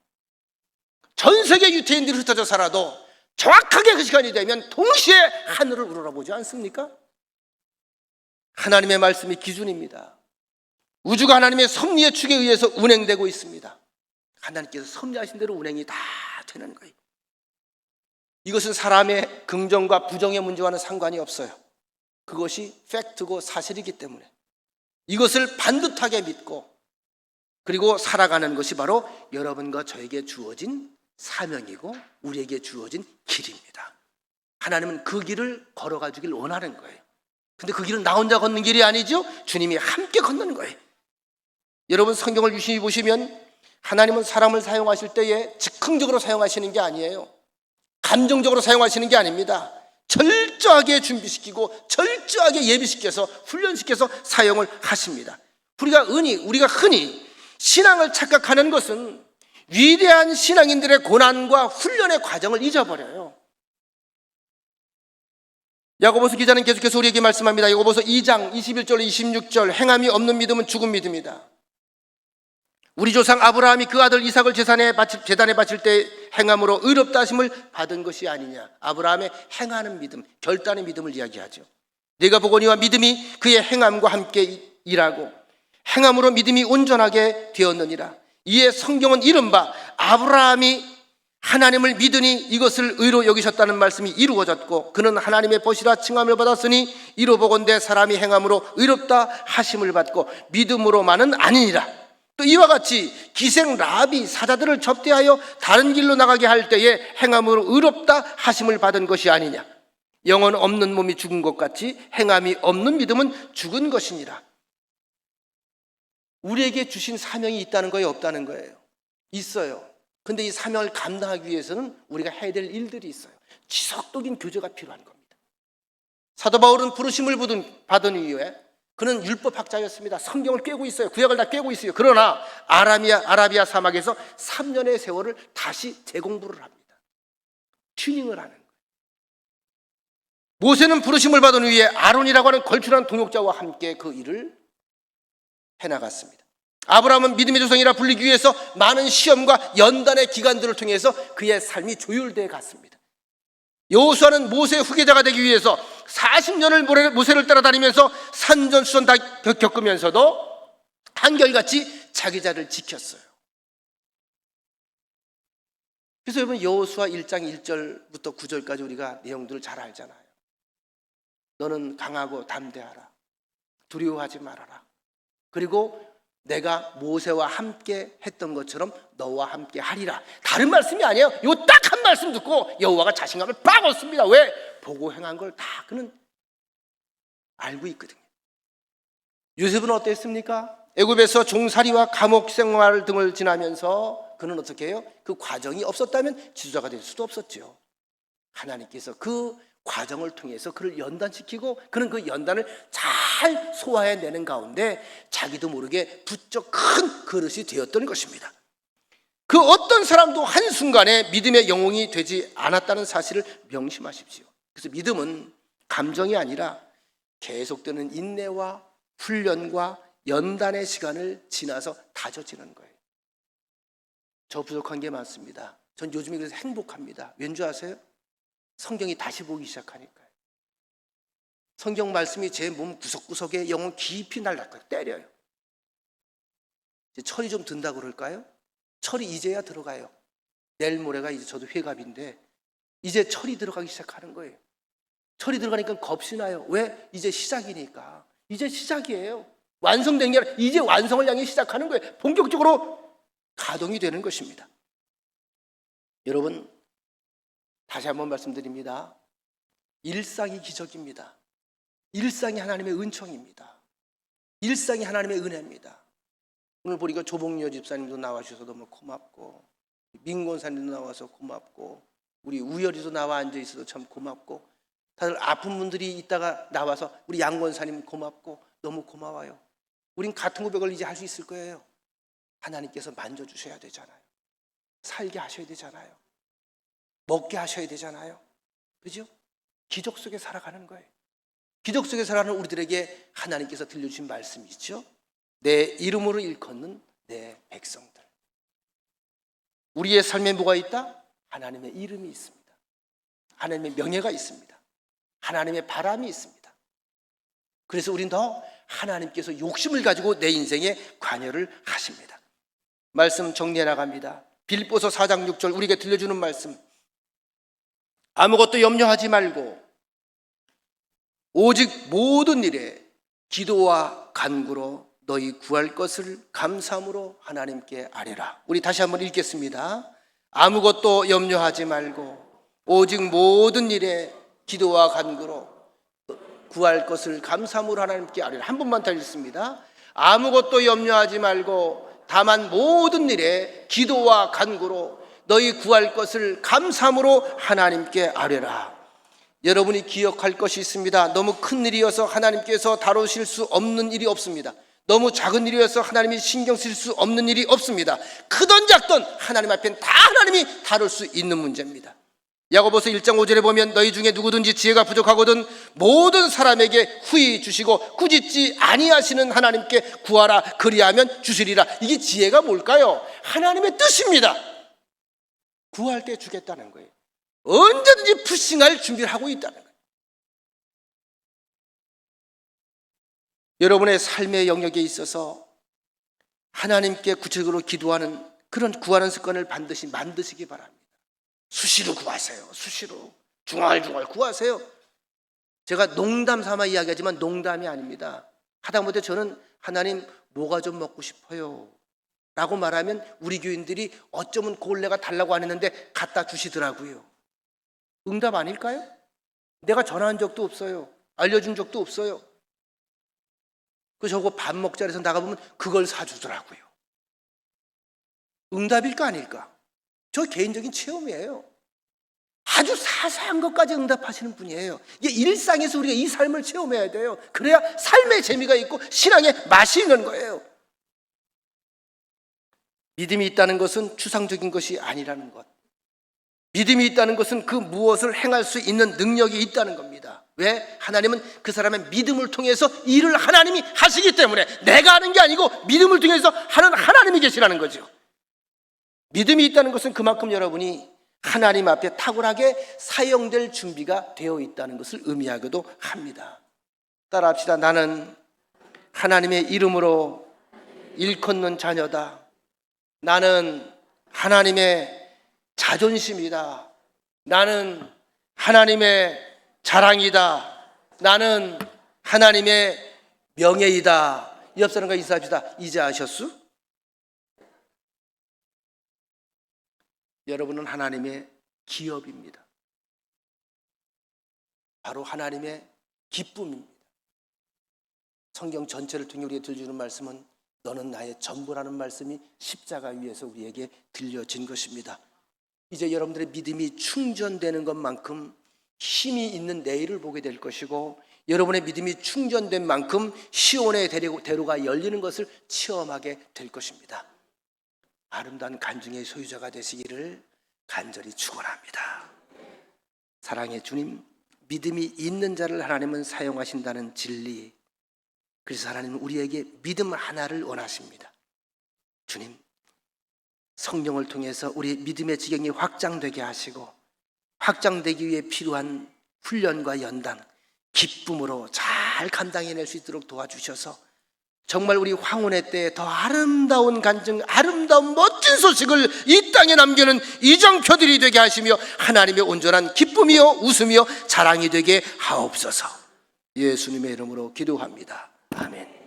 A: 전 세계 유태인들이 흩어져 살아도 정확하게 그 시간이 되면 동시에 하늘을 우러러보지 않습니까? 하나님의 말씀이 기준입니다. 우주가 하나님의 섭리의 축에 의해서 운행되고 있습니다. 하나님께서 섭리하신 대로 운행이 다 되는 거예요. 이것은 사람의 긍정과 부정의 문제와는 상관이 없어요. 그것이 팩트고 사실이기 때문에 이것을 반듯하게 믿고 그리고 살아가는 것이 바로 여러분과 저에게 주어진 사명이고 우리에게 주어진 길입니다. 하나님은 그 길을 걸어가 주길 원하는 거예요. 근데 그 길은 나 혼자 걷는 길이 아니죠. 주님이 함께 걷는 거예요. 여러분 성경을 유심히 보시면 하나님은 사람을 사용하실 때에 즉흥적으로 사용하시는 게 아니에요. 감정적으로 사용하시는 게 아닙니다. 철저하게 준비시키고 철저하게 예비시켜서 훈련시켜서 사용을 하십니다. 우리가 흔히 신앙을 착각하는 것은 위대한 신앙인들의 고난과 훈련의 과정을 잊어버려요. 야고보서 기자는 계속해서 우리에게 말씀합니다. 야고보서 2장 21절 26절 행함이 없는 믿음은 죽은 믿음이다. 우리 조상 아브라함이 그 아들 이삭을 제단에 바칠 때 행함으로 의롭다 하심을 받은 것이 아니냐. 아브라함의 행하는 믿음, 결단의 믿음을 이야기하죠. 내가 보거니와 믿음이 그의 행함과 함께 일하고 행함으로 믿음이 온전하게 되었느니라. 이에 성경은 이른바 아브라함이 하나님을 믿으니 이것을 의로 여기셨다는 말씀이 이루어졌고 그는 하나님의 벗이라 칭함을 받았으니 이로 보건대 사람이 행함으로 의롭다 하심을 받고 믿음으로만은 아니니라. 또 이와 같이 기생 라비 사자들을 접대하여 다른 길로 나가게 할 때에 행함으로 의롭다 하심을 받은 것이 아니냐. 영혼 없는 몸이 죽은 것 같이 행함이 없는 믿음은 죽은 것이니라. 우리에게 주신 사명이 있다는 거예요, 없다는 거예요? 있어요. 근데 이 사명을 감당하기 위해서는 우리가 해야 될 일들이 있어요. 지속적인 교제가 필요한 겁니다. 사도 바울은 부르심을 받은 이후에 그는 율법학자였습니다. 성경을 꿰고 있어요. 구약을 다 꿰고 있어요. 그러나 아라비아 사막에서 3년의 세월을 다시 재공부를 합니다. 튜닝을 하는 거예요. 모세는 부르심을 받은 후에 아론이라고 하는 걸출한 동역자와 함께 그 일을 해나갔습니다. 아브라함은 믿음의 조상이라 불리기 위해서 많은 시험과 연단의 기간들을 통해서 그의 삶이 조율되어 갔습니다. 여호수아는 모세의 후계자가 되기 위해서 40년을 모세를 따라다니면서 산전수전 다 겪으면서도 한결같이 자기 자리를 지켰어요. 그래서 여러분 여호수아 1장 1절부터 9절까지 우리가 내용들을 잘 알잖아요. 너는 강하고 담대하라. 두려워하지 말아라. 그리고 내가 모세와 함께 했던 것처럼 너와 함께 하리라. 다른 말씀이 아니에요. 요 딱 한 말씀 듣고 여호와가 자신감을 빡 얻습니다. 왜? 보고 행한 걸 다 그는 알고 있거든요. 요셉은 어땠습니까? 애굽에서 종살이와 감옥 생활 등을 지나면서 그는 어떻게 해요? 그 과정이 없었다면 지도자가 될 수도 없었죠. 하나님께서 그 과정을 통해서 그를 연단시키고 그는 그 연단을 잘 소화해내는 가운데 자기도 모르게 부쩍 큰 그릇이 되었던 것입니다. 그 어떤 사람도 한순간에 믿음의 영웅이 되지 않았다는 사실을 명심하십시오. 그래서 믿음은 감정이 아니라 계속되는 인내와 훈련과 연단의 시간을 지나서 다져지는 거예요. 저 부족한 게 많습니다. 전 요즘에 그래서 행복합니다. 왠지 아세요? 성경이 다시 보기 시작하니까요. 성경 말씀이 제 몸 구석구석에 영혼 깊이 날라가요. 때려요. 이제 철이 좀 든다 그럴까요? 철이 이제야 들어가요. 내일 모레가 이제 저도 회갑인데 이제 철이 들어가기 시작하는 거예요. 철이 들어가니까 겁이 나요. 왜? 이제 시작이니까. 이제 시작이에요. 완성된 게 아니라 이제 완성을 향해 시작하는 거예요. 본격적으로 가동이 되는 것입니다. 여러분, 다시 한번 말씀드립니다. 일상이 기적입니다. 일상이 하나님의 은총입니다. 일상이 하나님의 은혜입니다. 오늘 보니까 조봉여 집사님도 나와주셔서 너무 고맙고, 민곤사님도 나와서 고맙고, 우리 우열이도 나와 앉아있어도 참 고맙고, 다들 아픈 분들이 있다가 나와서 우리 양권사님 고맙고 너무 고마워요. 우린 같은 고백을 이제 할 수 있을 거예요. 하나님께서 만져주셔야 되잖아요. 살게 하셔야 되잖아요. 먹게 하셔야 되잖아요. 그죠? 기적 속에 살아가는 거예요. 기적 속에 살아가는 우리들에게 하나님께서 들려주신 말씀이 있죠. 내 이름으로 일컫는 내 백성들. 우리의 삶에 뭐가 있다? 하나님의 이름이 있습니다. 하나님의 명예가 있습니다. 하나님의 바람이 있습니다. 그래서 우린 더 하나님께서 욕심을 가지고 내 인생에 관여를 하십니다. 말씀 정리해 나갑니다. 빌립보서 4장 6절 우리에게 들려주는 말씀. 아무것도 염려하지 말고 오직 모든 일에 기도와 간구로 너희 구할 것을 감사함으로 하나님께 아뢰라. 우리 다시 한번 읽겠습니다. 아무것도 염려하지 말고 오직 모든 일에 기도와 간구로 구할 것을 감사함으로 하나님께 아뢰라. 한 번만 더 읽습니다. 아무것도 염려하지 말고 다만 모든 일에 기도와 간구로 너희 구할 것을 감사함으로 하나님께 아뢰라. 여러분이 기억할 것이 있습니다. 너무 큰 일이어서 하나님께서 다루실 수 없는 일이 없습니다. 너무 작은 일이어서 하나님이 신경 쓸 수 없는 일이 없습니다. 크든 작든 하나님 앞엔 다 하나님이 다룰 수 있는 문제입니다. 야고보서 1장 5절에 보면 너희 중에 누구든지 지혜가 부족하거든 모든 사람에게 후히 주시고 꾸짖지 아니하시는 하나님께 구하라 그리하면 주시리라. 이게 지혜가 뭘까요? 하나님의 뜻입니다. 구할 때 주겠다는 거예요. 언제든지 푸싱할 준비를 하고 있다는 거예요. 여러분의 삶의 영역에 있어서 하나님께 구체적으로 기도하는 그런 구하는 습관을 반드시 만드시기 바랍니다. 수시로 구하세요. 수시로 중얼중얼 구하세요. 제가 농담 삼아 이야기하지만 농담이 아닙니다. 하다못해 저는 하나님 뭐가 좀 먹고 싶어요 라고 말하면 우리 교인들이 어쩌면 골레가 달라고 안 했는데 갖다 주시더라고요. 응답 아닐까요? 내가 전화한 적도 없어요. 알려준 적도 없어요. 저거 밥 먹자 해서 나가보면 그걸 사주더라고요. 응답일까 아닐까? 저 개인적인 체험이에요. 아주 사소한 것까지 응답하시는 분이에요. 이게 일상에서 우리가 이 삶을 체험해야 돼요. 그래야 삶의 재미가 있고 신앙의 맛이 있는 거예요. 믿음이 있다는 것은 추상적인 것이 아니라는 것. 믿음이 있다는 것은 그 무엇을 행할 수 있는 능력이 있다는 겁니다. 왜? 하나님은 그 사람의 믿음을 통해서 일을 하나님이 하시기 때문에 내가 하는 게 아니고 믿음을 통해서 하는 하나님이 계시라는 거죠. 믿음이 있다는 것은 그만큼 여러분이 하나님 앞에 탁월하게 사용될 준비가 되어 있다는 것을 의미하기도 합니다. 따라합시다. 나는 하나님의 이름으로 일컫는 자녀다. 나는 하나님의 자존심이다. 나는 하나님의 자랑이다. 나는 하나님의 명예이다. 옆 사람과 인사합시다. 이제 아셨수? 여러분은 하나님의 기업입니다. 바로 하나님의 기쁨입니다. 성경 전체를 통해 우리에게 들려주는 말씀은 너는 나의 전부라는 말씀이 십자가 위에서 우리에게 들려진 것입니다. 이제 여러분들의 믿음이 충전되는 것만큼 힘이 있는 내일을 보게 될 것이고 여러분의 믿음이 충전된 만큼 시온의 대로가 열리는 것을 체험하게 될 것입니다. 아름다운 간증의 소유자가 되시기를 간절히 축원합니다. 사랑의 주님, 믿음이 있는 자를 하나님은 사용하신다는 진리, 그래서 하나님은 우리에게 믿음 하나를 원하십니다. 주님, 성령을 통해서 우리의 믿음의 지경이 확장되게 하시고 확장되기 위해 필요한 훈련과 연단, 기쁨으로 잘 감당해낼 수 있도록 도와주셔서 정말 우리 황혼의 때에 더 아름다운 간증, 아름다운 멋진 소식을 이 땅에 남기는 이정표들이 되게 하시며 하나님의 온전한 기쁨이요 웃음이요 자랑이 되게 하옵소서. 예수님의 이름으로 기도합니다. 아멘.